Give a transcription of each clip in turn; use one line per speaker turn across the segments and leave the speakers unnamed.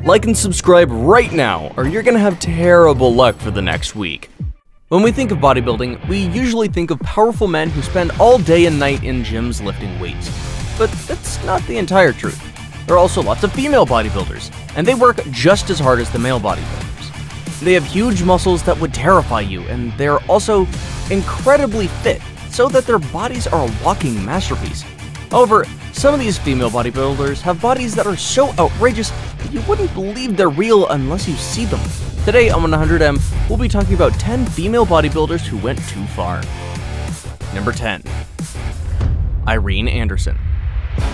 Like and subscribe right now, or you're gonna have terrible luck for the next week. When we think of bodybuilding, we usually think of powerful men who spend all day and night in gyms lifting weights. But that's not the entire truth. There are also lots of female bodybuilders, and they work just as hard as the male bodybuilders. They have huge muscles that would terrify you, and they're also incredibly fit, so that their bodies are a walking masterpiece. However, some of these female bodybuilders have bodies that are so outrageous that you wouldn't believe they're real unless you see them. Today on 100M, we'll be talking about 10 female bodybuilders who went too far. Number 10. Irene Anderson.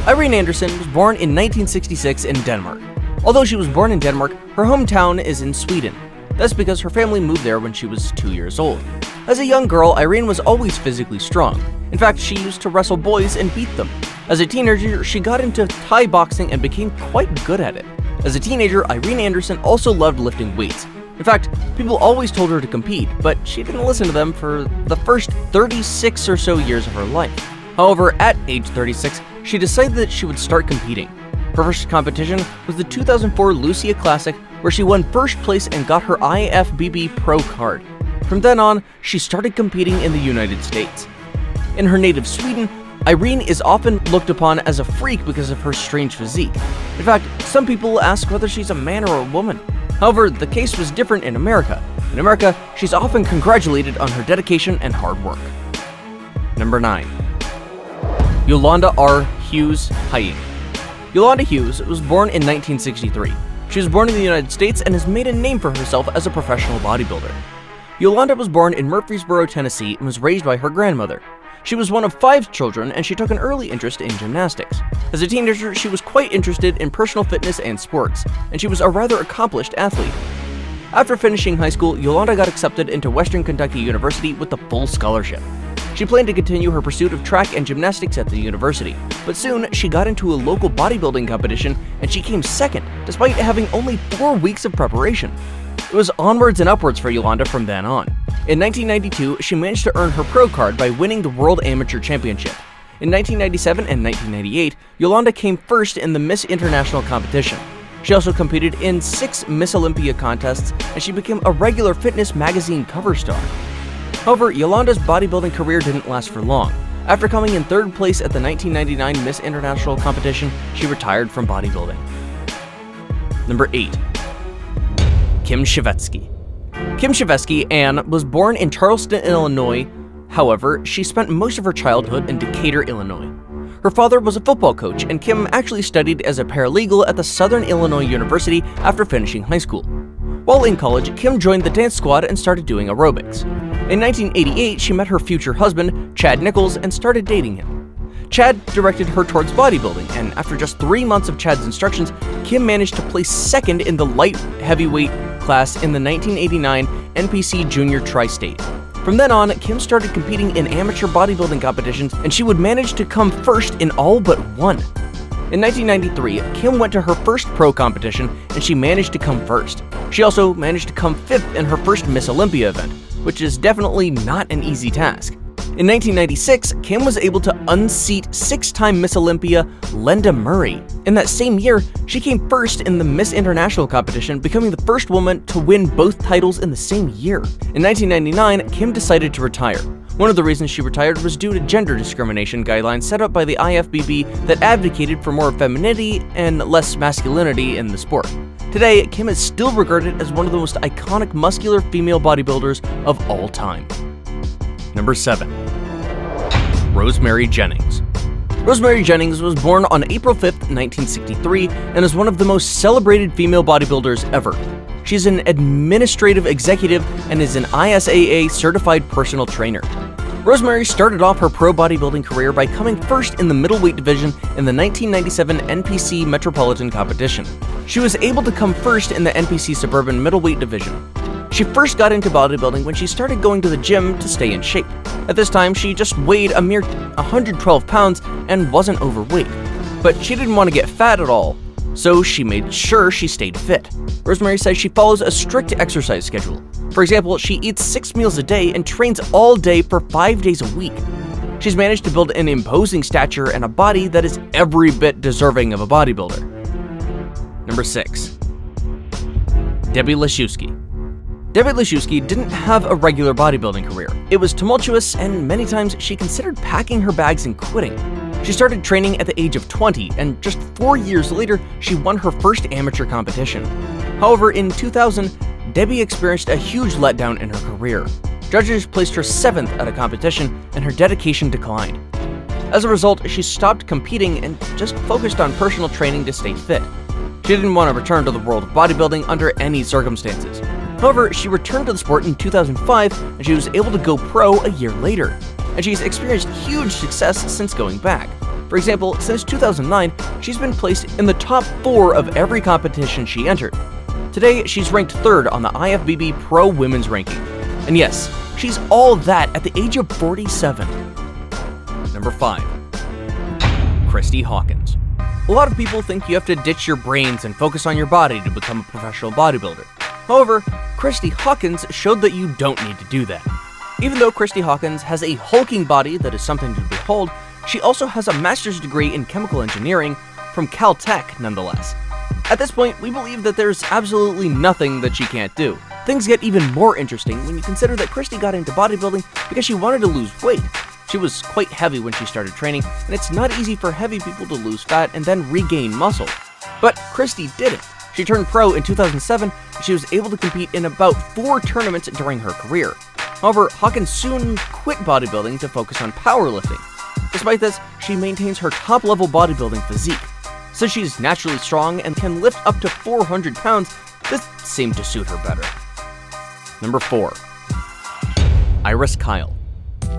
Irene Anderson was born in 1966 in Denmark. Although she was born in Denmark, her hometown is in Sweden. That's because her family moved there when she was 2 years old. As a young girl, Irene was always physically strong. In fact, she used to wrestle boys and beat them. As a teenager, she got into Thai boxing and became quite good at it. As a teenager, Irene Anderson also loved lifting weights. In fact, people always told her to compete, but she didn't listen to them for the first 36 or so years of her life. However, at age 36, she decided that she would start competing. Her first competition was the 2004 Lucia Classic, where she won first place and got her IFBB Pro card. From then on, she started competing in the United States. In her native Sweden, Irene is often looked upon as a freak because of her strange physique. In fact, some people ask whether she's a man or a woman. However, the case was different in America. In America, she's often congratulated on her dedication and hard work. Number 9. Yolanda R. Hughes Haying. Yolanda Hughes was born in 1963. She was born in the United States and has made a name for herself as a professional bodybuilder. Yolanda was born in Murfreesboro, Tennessee, and was raised by her grandmother. She was one of 5 children, and she took an early interest in gymnastics. As a teenager, she was quite interested in personal fitness and sports, and she was a rather accomplished athlete. After finishing high school, Yolanda got accepted into Western Kentucky University with a full scholarship. She planned to continue her pursuit of track and gymnastics at the university, but soon she got into a local bodybuilding competition and she came second, despite having only 4 weeks of preparation. It was onwards and upwards for Yolanda from then on. In 1992, she managed to earn her pro card by winning the World Amateur Championship. In 1997 and 1998, Yolanda came first in the Miss International competition. She also competed in 6 Miss Olympia contests, and she became a regular fitness magazine cover star. However, Yolanda's bodybuilding career didn't last for long. After coming in 3rd place at the 1999 Miss International competition, she retired from bodybuilding. Number 8. Kim Shevetsky. Kim Shevetsky Ann was born in Charleston, Illinois. However, she spent most of her childhood in Decatur, Illinois. Her father was a football coach, and Kim actually studied as a paralegal at the Southern Illinois University after finishing high school. While in college, Kim joined the dance squad and started doing aerobics. In 1988, she met her future husband, Chad Nichols, and started dating him. Chad directed her towards bodybuilding, and after just 3 months of Chad's instructions, Kim managed to place 2nd in the light heavyweight class in the 1989 NPC Junior Tri-State. From then on, Kim started competing in amateur bodybuilding competitions, and she would manage to come first in all but one. In 1993, Kim went to her first pro competition, and she managed to come first. She also managed to come 5th in her first Miss Olympia event, which is definitely not an easy task. In 1996, Kim was able to unseat 6-time Miss Olympia Lenda Murray. In that same year, she came first in the Miss International competition, becoming the first woman to win both titles in the same year. In 1999, Kim decided to retire. One of the reasons she retired was due to gender discrimination guidelines set up by the IFBB that advocated for more femininity and less masculinity in the sport. Today, Kim is still regarded as one of the most iconic muscular female bodybuilders of all time. Number 7. Rosemary Jennings. Rosemary Jennings was born on April 5th, 1963, and is one of the most celebrated female bodybuilders ever. She's an administrative executive and is an ISAA certified personal trainer. Rosemary started off her pro bodybuilding career by coming first in the middleweight division in the 1997 NPC Metropolitan competition. She was able to come first in the NPC Suburban middleweight division. She first got into bodybuilding when she started going to the gym to stay in shape. At this time, she just weighed a mere 112 pounds and wasn't overweight. But she didn't want to get fat at all, so she made sure she stayed fit. Rosemary says she follows a strict exercise schedule. For example, she eats 6 meals a day and trains all day for 5 days a week. She's managed to build an imposing stature and a body that is every bit deserving of a bodybuilder. Number 6. DEBI LASZEWSKI. DEBI LASZEWSKI didn't have a regular bodybuilding career. It was tumultuous, and many times she considered packing her bags and quitting. She started training at the age of 20, and just 4 years later, she won her first amateur competition. However, in 2000, DEBI experienced a huge letdown in her career. Judges placed her 7th at a competition, and her dedication declined. As a result, she stopped competing and just focused on personal training to stay fit. She didn't want to return to the world of bodybuilding under any circumstances. However, she returned to the sport in 2005, and she was able to go pro a year later. And she's experienced huge success since going back. For example, since 2009, she's been placed in the top 4 of every competition she entered. Today, she's ranked 3rd on the IFBB Pro Women's ranking. And yes, she's all that at the age of 47. Number 5. Christy Hawkins. A lot of people think you have to ditch your brains and focus on your body to become a professional bodybuilder. However, Christy Hawkins showed that you don't need to do that. Even though Christy Hawkins has a hulking body that is something to behold, she also has a master's degree in chemical engineering from Caltech nonetheless. At this point, we believe that there's absolutely nothing that she can't do. Things get even more interesting when you consider that Christy got into bodybuilding because she wanted to lose weight. She was quite heavy when she started training, and it's not easy for heavy people to lose fat and then regain muscle. But Christy did it. She turned pro in 2007, and she was able to compete in about 4 tournaments during her career. However, Hawkins soon quit bodybuilding to focus on powerlifting. Despite this, she maintains her top-level bodybuilding physique. Since she's naturally strong and can lift up to 400 pounds, this seemed to suit her better. Number 4. Iris Kyle.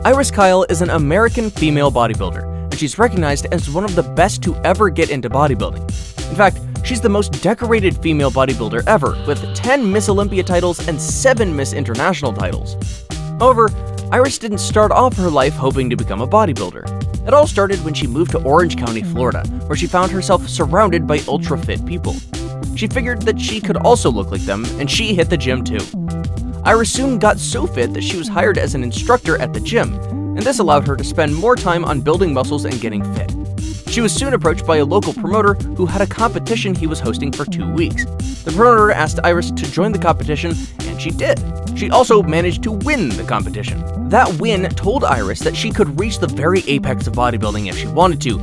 Iris Kyle is an American female bodybuilder, and she's recognized as one of the best to ever get into bodybuilding. In fact, she's the most decorated female bodybuilder ever, with 10 Miss Olympia titles and 7 Miss International titles. However, Iris didn't start off her life hoping to become a bodybuilder. It all started when she moved to Orange County, Florida, where she found herself surrounded by ultra-fit people. She figured that she could also look like them, and she hit the gym too. Iris soon got so fit that she was hired as an instructor at the gym, and this allowed her to spend more time on building muscles and getting fit. She was soon approached by a local promoter who had a competition he was hosting for 2 weeks. The promoter asked Iris to join the competition, and she did. She also managed to win the competition. That win told Iris that she could reach the very apex of bodybuilding if she wanted to,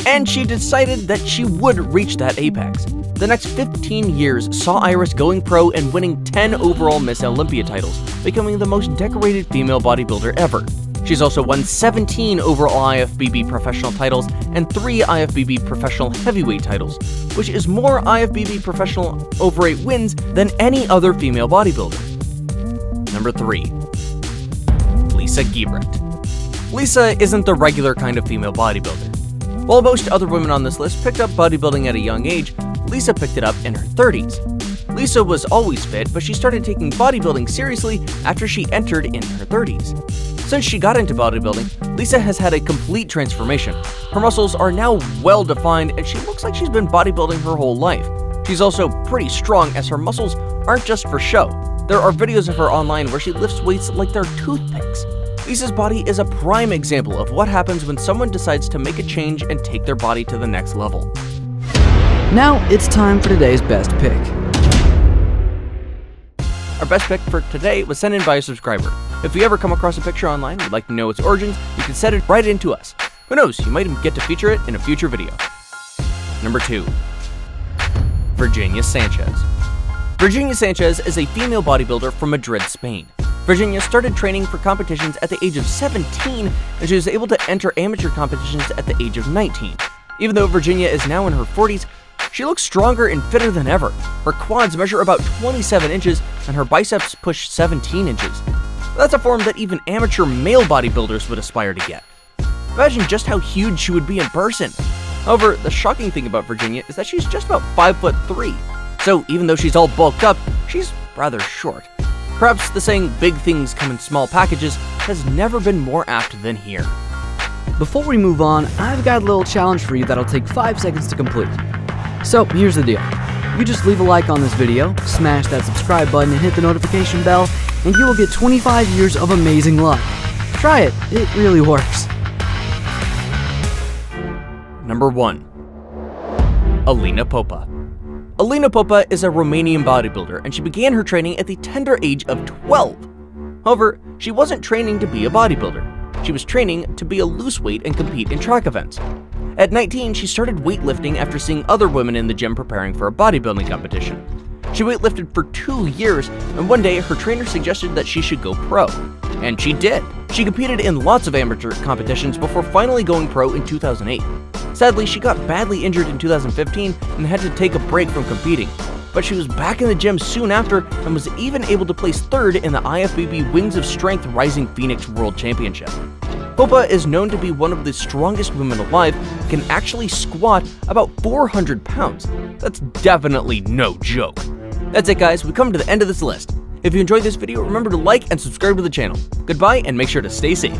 and she decided that she would reach that apex. The next 15 years saw Iris going pro and winning 10 overall Miss Olympia titles, becoming the most decorated female bodybuilder ever. She's also won 17 overall IFBB professional titles and 3 IFBB professional heavyweight titles, which is more IFBB professional overweight wins than any other female bodybuilder. Number 3. Lisa Giebrecht. Lisa isn't the regular kind of female bodybuilder. While most other women on this list picked up bodybuilding at a young age, Lisa picked it up in her 30s. Lisa was always fit, but she started taking bodybuilding seriously after she entered in her 30s. Since she got into bodybuilding, Lisa has had a complete transformation. Her muscles are now well defined, and she looks like she's been bodybuilding her whole life. She's also pretty strong, as her muscles aren't just for show. There are videos of her online where she lifts weights like they're toothpicks. Lisa's body is a prime example of what happens when someone decides to make a change and take their body to the next level.
Now it's time for today's best pick.
Our best pick for today was sent in by a subscriber. If you ever come across a picture online and would like to know its origins, you can send it right in to us. Who knows, you might even get to feature it in a future video. Number 2. Virginia Sanchez. Virginia Sanchez is a female bodybuilder from Madrid, Spain. Virginia started training for competitions at the age of 17, and she was able to enter amateur competitions at the age of 19. Even though Virginia is now in her 40s, she looks stronger and fitter than ever. Her quads measure about 27 inches, and her biceps push 17 inches. That's a form that even amateur male bodybuilders would aspire to get. Imagine just how huge she would be in person. However, the shocking thing about Virginia is that she's just about 5'3". So even though she's all bulked up, she's rather short. Perhaps the saying big things come in small packages has never been more apt than here.
Before we move on, I've got a little challenge for you that'll take 5 seconds to complete. So here's the deal. You just leave a like on this video, smash that subscribe button and hit the notification bell, and you will get 25 years of amazing luck. Try it, it really works.
Number 1. ALINA POPA. ALINA POPA is a Romanian bodybuilder, and she began her training at the tender age of 12. However, she wasn't training to be a bodybuilder. She was training to be a loose weight and compete in track events. At 19, she started weightlifting after seeing other women in the gym preparing for a bodybuilding competition. She weightlifted for 2 years, and one day her trainer suggested that she should go pro. And she did. She competed in lots of amateur competitions before finally going pro in 2008. Sadly, she got badly injured in 2015 and had to take a break from competing. But she was back in the gym soon after and was even able to place 3rd in the IFBB Wings of Strength Rising Phoenix World Championship. Popa is known to be one of the strongest women alive and can actually squat about 400 pounds. That's definitely no joke. That's it, guys. We've come to the end of this list. If you enjoyed this video, remember to like and subscribe to the channel. Goodbye, and make sure to stay safe.